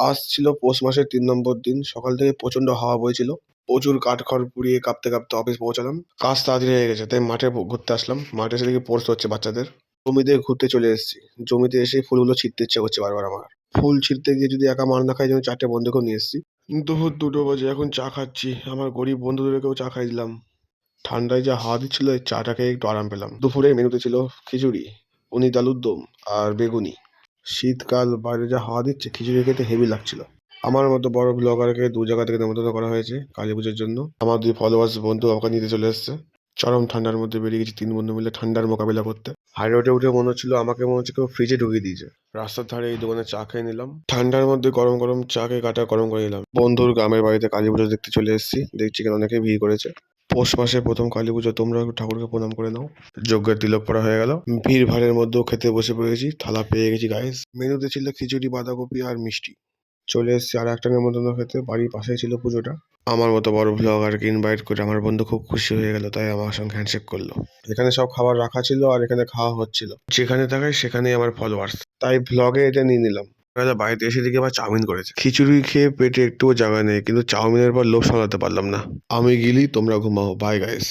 আজ ছিল পৌষ মাসের ৩ নম্বর দিন। সকাল থেকে প্রচন্ড হাওয়া বইছিল। প্রচুর কাঠখড় পুড়িয়ে কাঁপতে কাঁপতে অফিস পৌঁছালাম। কাজ তাড়াতাড়ি হয়ে গেছে তাই মাঠে ঘুরতে আসলাম। মাঠে এসে দেখি স্পোর্টস হচ্ছে বাচ্চাদের। জমিতে ঘুরতে চলে এসেছি। জমিতে এসে ফুলগুলো ছিঁড়তে ইচ্ছে করছে বারবার আমার। ফুল ছিঁড়তে গিয়ে যদি একা মার না খাই, যেন 4টে বন্ধুকেও নিয়ে এসেছি। দুপুর 2টো বাজে, এখন চা খাচ্ছি। আমার গরিব বন্ধুদেরকেও চা খাই দিলাম। ঠান্ডায় যা হাওয়া দিচ্ছিল, এই চাটা খেয়ে একটু আরাম পেলাম। দুপুরে মেনুতে ছিল খিচুড়ি, পনির আলুর দম আর বেগুনি। শীতকাল, বাইরে যা হাওয়া দিচ্ছে, খিচুড়ি খেতে হেভি লাগছিল। আমার মতো বড় ব্লগারকে 2 জায়গা থেকে নেমন্তন্ন করা হয়েছে কালী পুজোর জন্য। আমার 2 ফলোয়ার্স বন্ধু আমাকে নিতে চলে এসছে। চরম ঠান্ডার মধ্যে বেরিয়ে গেছি 3 বন্ধু মিলে ঠান্ডার মোকাবিলা করতে। হাই রোডে উঠে মনে হচ্ছিল আমাকে মনে হচ্ছে কেউ ফ্রিজে ঢুকিয়ে দিয়েছে। রাস্তার ধারে এই দোকানে চা খেয়ে নিলাম। ঠান্ডার মধ্যে গরম গরম চা খেয়ে গাটা গরম করে নিলাম। বন্ধুর গ্রামের বাড়িতে কালী পুজো দেখতে চলে এসেছি। দেখছি কেন অনেকে ভিড় করেছে। পৌষ মাসের প্রথম কালী পুজো, তোমরা ঠাকুরকে প্রণাম করে নাও। যজ্ঞের তিলক পড়া হয়ে গেল। ভিড় ভাড়ের মধ্যেও খেতে বসে পড়েছি। থালা পেয়ে গেছি গাইস। মেনুতে ছিল খিচুড়ি, বাঁধাকপি আর মিষ্টি। চলে এসেছি আর একটা নেমন্তন্ন খেতে। বাড়ির পাশেই ছিল পুজোটা। আমার মতো বড় ব্লগারকে ইনভাইট করে আমার বন্ধু খুব খুশি হয়ে গেল, তাই আমার সঙ্গে হ্যান্ডশেক করলো। এখানে সব খাবার রাখা ছিল আর এখানে খাওয়া হচ্ছিল। যেখানে থাকাই সেখানেই আমার ফলোয়ার্স, তাই ভ্লগে এটা নিয়ে নিলাম। দাদা বাড়িতে এসে দেখি আবার চাউমিন করেছে। খিচুড়ি খেয়ে পেটে একটুও জায়গা নেই, কিন্তু চাউমিনের পর লোভ সামলাতে পারলাম না। আমি গিলি, তোমরা ঘুমাও। Bye guys.